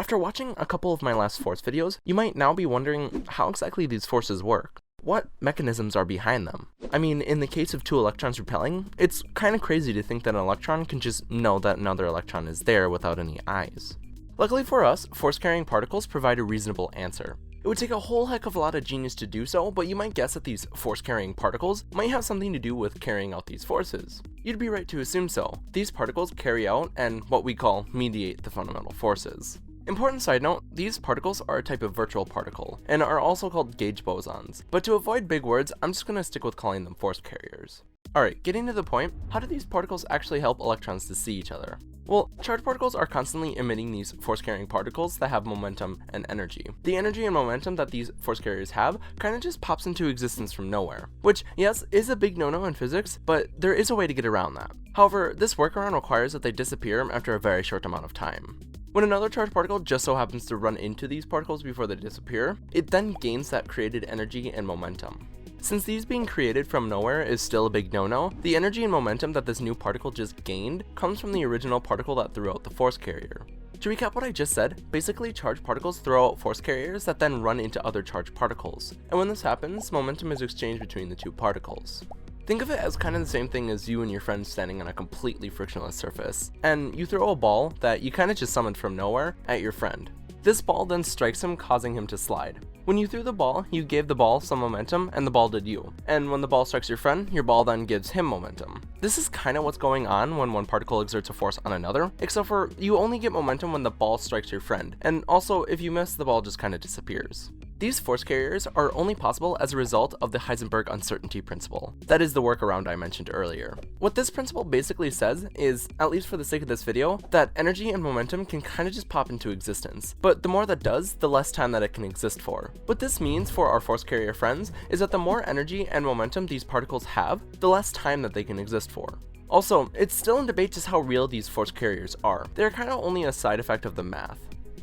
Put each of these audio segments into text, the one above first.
After watching a couple of my last force videos, you might now be wondering how exactly these forces work. What mechanisms are behind them? I mean, in the case of two electrons repelling, it's kind of crazy to think that an electron can just know that another electron is there without any eyes. Luckily for us, force-carrying particles provide a reasonable answer. It would take a whole heck of a lot of genius to do so, but you might guess that these force-carrying particles might have something to do with carrying out these forces. You'd be right to assume so. These particles carry out and what we call mediate the fundamental forces. Important side note, these particles are a type of virtual particle, and are also called gauge bosons, but to avoid big words, I'm just going to stick with calling them force carriers. Alright, getting to the point, how do these particles actually help electrons to see each other? Well, charged particles are constantly emitting these force-carrying particles that have momentum and energy. The energy and momentum that these force carriers have kind of just pops into existence from nowhere, which, yes, is a big no-no in physics, but there is a way to get around that. However, this workaround requires that they disappear after a very short amount of time. When another charged particle just so happens to run into these particles before they disappear, it then gains that created energy and momentum. Since these being created from nowhere is still a big no-no, the energy and momentum that this new particle just gained comes from the original particle that threw out the force carrier. To recap what I just said, basically charged particles throw out force carriers that then run into other charged particles, and when this happens, momentum is exchanged between the two particles. Think of it as kind of the same thing as you and your friend standing on a completely frictionless surface, and you throw a ball that you kind of just summoned from nowhere at your friend. This ball then strikes him, causing him to slide. When you threw the ball, you gave the ball some momentum, and the ball did you. And when the ball strikes your friend, your ball then gives him momentum. This is kind of what's going on when one particle exerts a force on another, except for you only get momentum when the ball strikes your friend, and also if you miss, the ball just kind of disappears. These force carriers are only possible as a result of the Heisenberg uncertainty principle. That is the workaround I mentioned earlier. What this principle basically says is, at least for the sake of this video, that energy and momentum can kind of just pop into existence, but the more that does, the less time that it can exist for. What this means for our force carrier friends is that the more energy and momentum these particles have, the less time that they can exist for. Also, it's still in debate just how real these force carriers are. They're kind of only a side effect of the math.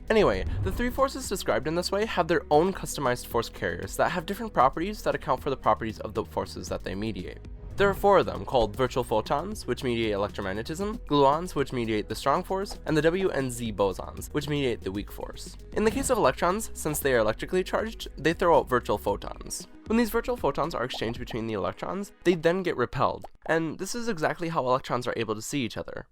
Anyway, the three forces described in this way have their own customized force carriers that have different properties that account for the properties of the forces that they mediate. There are four of them, called virtual photons, which mediate electromagnetism, gluons, which mediate the strong force, and the W and Z bosons, which mediate the weak force. In the case of electrons, since they are electrically charged, they throw out virtual photons. When these virtual photons are exchanged between the electrons, they then get repelled, and this is exactly how electrons are able to see each other.